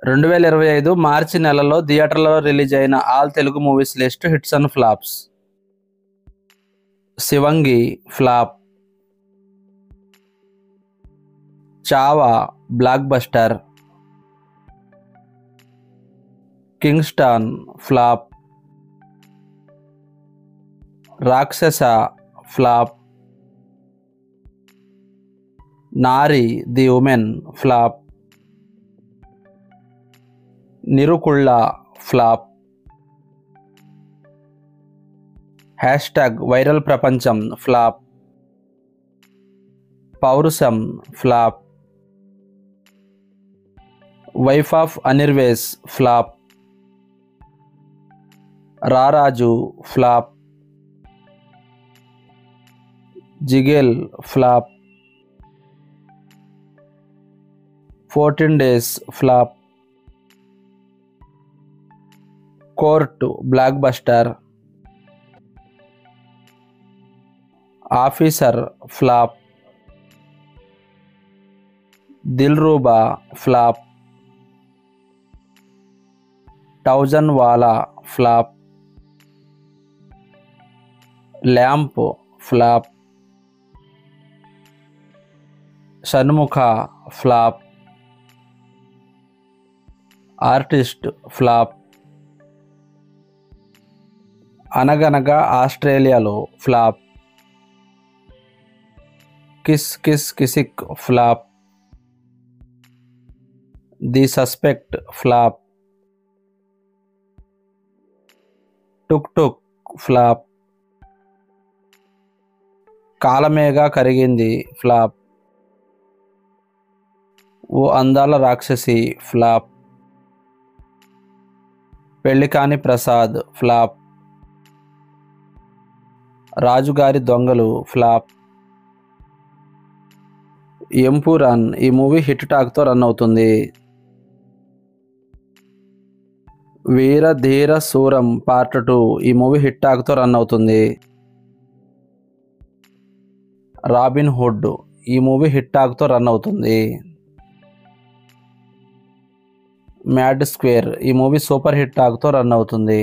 2025 మార్చి నెలలో థియేటర్లలో రిలీజ్ అయిన all Telugu movies list hits and flops. Shivangi flop. Chhaava blockbuster. Kingston flop. Rakshasa flop. Nari the woman flop. Nirukulla flop. Hashtag viral Prapancham flop. Paurusham flop. Wife of Anirvesh flop. Raraju flop. Jigel flop. 14 days flop. Court blockbuster. Officer flop. Dilruba flop. 1000 Wala flop. Lamp flop. Shanmukha flop. Artist flop. Anaganaga ఆస్ట్రేలియాలో flop. Kiss kiss kissik flop. The suspect flop. Took took flop. కాలమేగా కరిగింది flop. ఓ అందాల రాక్షసి flop. పెళ్ళికాని Prasad flop. రాజుగారి దొంగలు flop. ఎంపురన్ ఈ movie hit టాక్తో run అవుతుంది. వీర ధీర శూరం part 2 ఈ movie hit టాక్తో run అవుతుంది. Robin hood ఈ మూవీ హిట్ టాక్తో రన్ అవుతుంది. మ్యాడ్ స్క్వేర్ ఈ మూవీ సూపర్ హిట్ టాక్తో రన్ అవుతుంది.